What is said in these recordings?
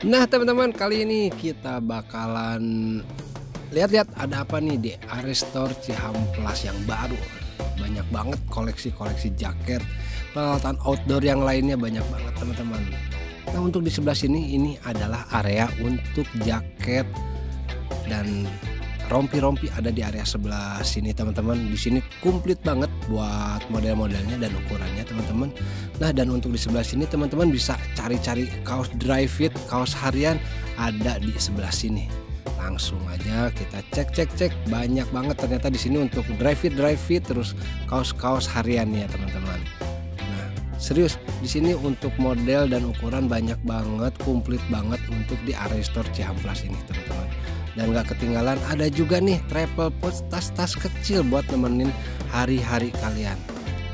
Nah teman-teman, kali ini kita bakalan lihat-lihat ada apa nih di area store Cihampelas yang baru. Banyak banget koleksi-koleksi jaket, peralatan outdoor yang lainnya banyak banget teman-teman. Nah untuk di sebelah sini ini adalah area untuk jaket dan rompi-rompi ada di area sebelah sini teman-teman. Di sini komplit banget buat model-modelnya dan ukurannya teman-teman. Nah, dan untuk di sebelah sini teman-teman bisa cari-cari kaos dry fit, kaos harian ada di sebelah sini. Langsung aja kita cek, banyak banget ternyata di sini untuk dry fit terus kaos-kaos harian ya teman-teman. Nah, serius di sini untuk model dan ukuran banyak banget, komplit banget untuk di area store Cihamplas ini teman-teman. Dan gak ketinggalan ada juga nih travel pouch, tas-tas kecil buat nemenin hari-hari kalian.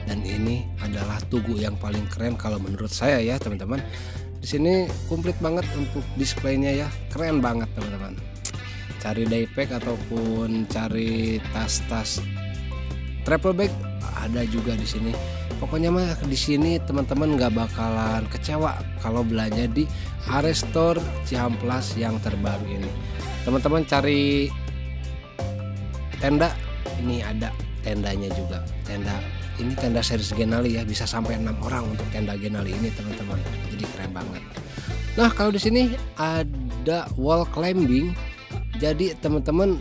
Dan ini adalah tugu yang paling keren kalau menurut saya ya teman-teman. Di sini komplit banget untuk displaynya ya, keren banget teman-teman. Cari daypack ataupun cari tas-tas travel bag ada juga di sini. Pokoknya mah di sini teman-teman nggak bakalan kecewa kalau belanja di area store Cihamplas yang terbaru ini. Teman-teman cari tenda, ini ada tendanya juga. Ini tenda series Genali ya, bisa sampai 6 orang untuk tenda Genali ini teman-teman. Jadi keren banget. Nah, kalau di sini ada wall climbing. Jadi teman-teman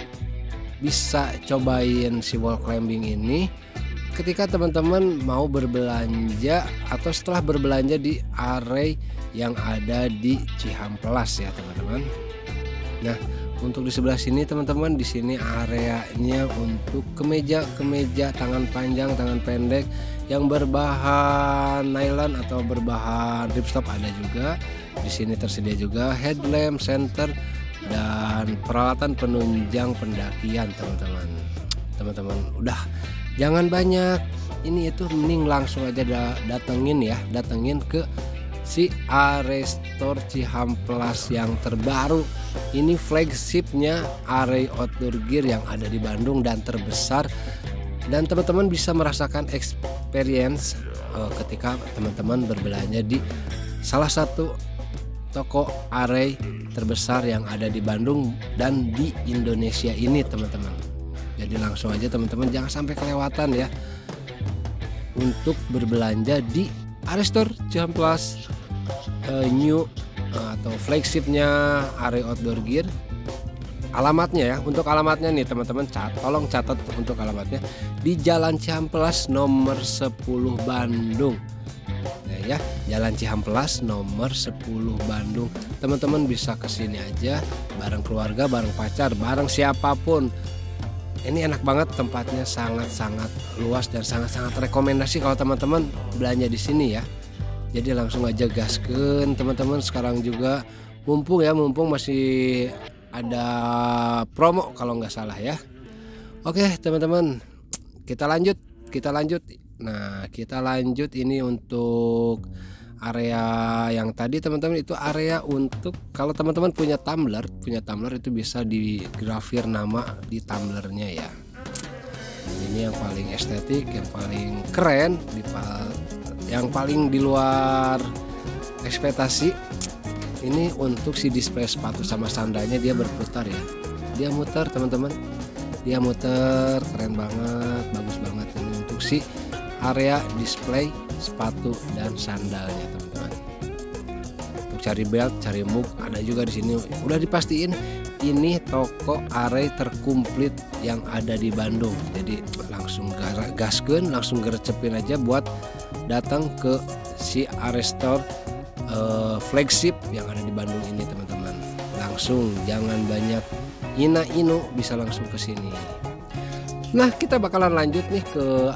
bisa cobain si wall climbing ini ketika teman-teman mau berbelanja atau setelah berbelanja di area yang ada di Cihamplas ya teman-teman. Nah, untuk di sebelah sini teman-teman, di sini areanya untuk kemeja tangan panjang, tangan pendek yang berbahan nylon atau berbahan ripstop ada juga. Di sini tersedia juga headlamp, center dan peralatan penunjang pendakian teman-teman. Teman-teman udah jangan banyak ini itu, mending langsung aja datengin ke si area store Cihamplas yang terbaru. Ini flagshipnya area outdoor gear yang ada di Bandung dan terbesar, dan teman-teman bisa merasakan experience ketika teman-teman berbelanja di salah satu toko area terbesar yang ada di Bandung dan di Indonesia ini teman-teman. Jadi langsung aja teman-teman jangan sampai kelewatan ya untuk berbelanja di area store Cihamplas new atau flagshipnya area outdoor gear. Alamatnya ya, untuk alamatnya nih teman-teman, tolong catat untuk alamatnya di Jalan Cihamplas nomor 10 Bandung. Nah ya, Jalan Cihamplas nomor 10 Bandung. Teman-teman bisa kesini aja bareng keluarga, bareng pacar, bareng siapapun. Ini enak banget tempatnya, sangat-sangat luas dan sangat-sangat rekomendasi kalau teman-teman belanja di sini ya. Jadi langsung aja gaskeun teman-teman. Sekarang juga mumpung masih ada promo kalau nggak salah ya. Oke teman-teman, kita lanjut. Nah, kita lanjut ini untuk area yang tadi teman-teman, itu area untuk kalau teman-teman punya tumbler itu bisa digrafir nama di tumblernya ya. Ini yang paling estetik, yang paling keren, yang paling di luar ekspektasi. Ini untuk si display sepatu sama sandalnya, dia berputar ya, dia muter teman-teman, dia muter, keren banget, bagus banget. Ini untuk si area display sepatu dan sandalnya teman-teman. Untuk cari belt, cari mug ada juga di sini. Udah dipastiin ini toko area terkomplit yang ada di Bandung. Jadi langsung gaskeun, langsung gercepin aja buat datang ke si area store flagship yang ada di Bandung ini teman-teman. Langsung, jangan banyak ina-inu, bisa langsung ke sini. Nah, kita bakalan lanjut nih ke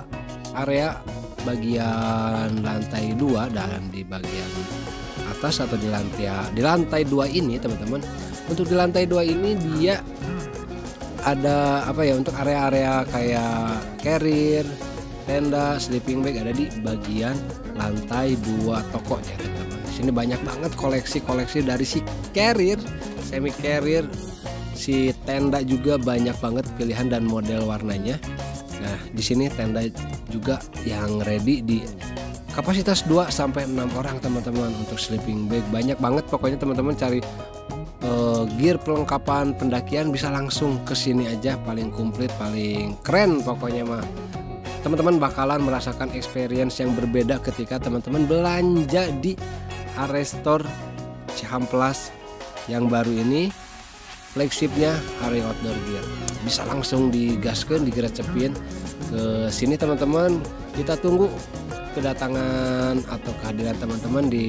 area bagian lantai 2, dan di bagian atas atau di lantai 2 ini teman-teman. Untuk di lantai 2 ini dia ada apa ya, untuk area-area kayak carrier, tenda, sleeping bag ada di bagian lantai 2 tokonya teman-teman. Di sini banyak banget koleksi dari si carrier, semi carrier, si tenda juga banyak banget pilihan dan model warnanya. Nah, di sini tenda juga yang ready di kapasitas 2 sampai 6 orang teman-teman. Untuk sleeping bag banyak banget, pokoknya teman-teman cari gear perlengkapan pendakian bisa langsung ke sini aja, paling komplit, paling keren pokoknya mah. Teman-teman bakalan merasakan experience yang berbeda ketika teman-teman belanja di area store Cihamplas yang baru ini, flagshipnya Arey Outdoor Gear. Bisa langsung digaskeun, digerecepin ke sini teman-teman. Kita tunggu kedatangan atau kehadiran teman-teman di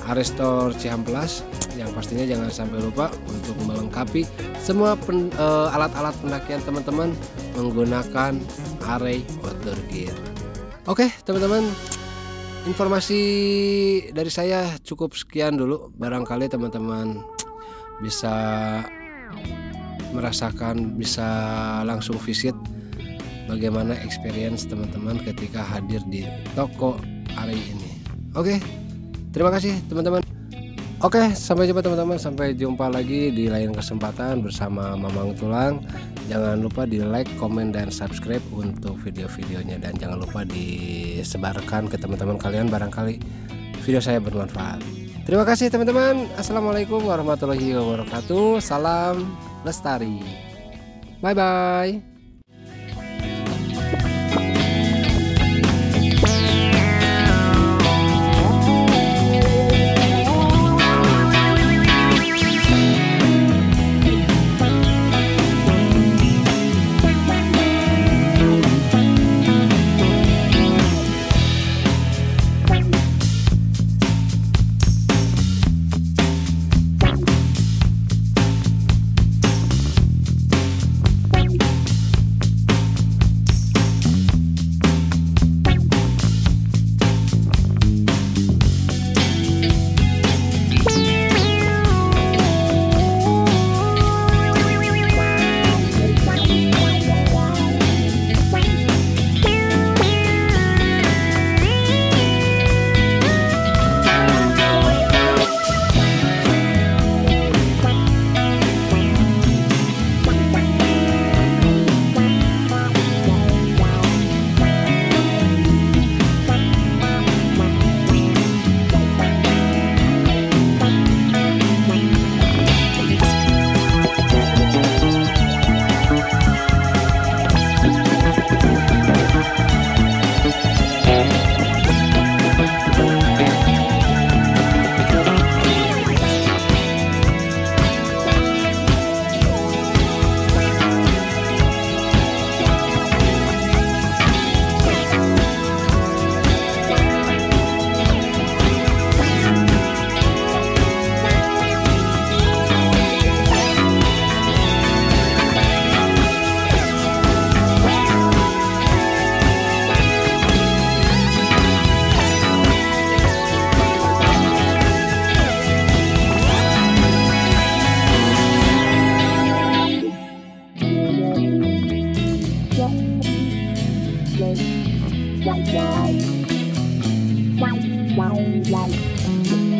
Arey Store Cihampelas. Yang pastinya jangan sampai lupa untuk melengkapi semua alat-alat pendakian teman-teman menggunakan Arey Outdoor Gear. Oke teman-teman, informasi dari saya cukup sekian dulu. Barangkali teman-teman bisa merasakan, bisa langsung visit bagaimana experience teman-teman ketika hadir di toko Arey ini. Oke, terima kasih teman-teman. Oke, sampai jumpa teman-teman. Sampai jumpa lagi di lain kesempatan bersama Mamang Tulang. Jangan lupa di like, komen, dan subscribe untuk video-videonya. Dan jangan lupa disebarkan ke teman-teman kalian barangkali video saya bermanfaat. Terima kasih teman-teman. Assalamualaikum warahmatullahi wabarakatuh. Salam lestari. Bye-bye. Wow.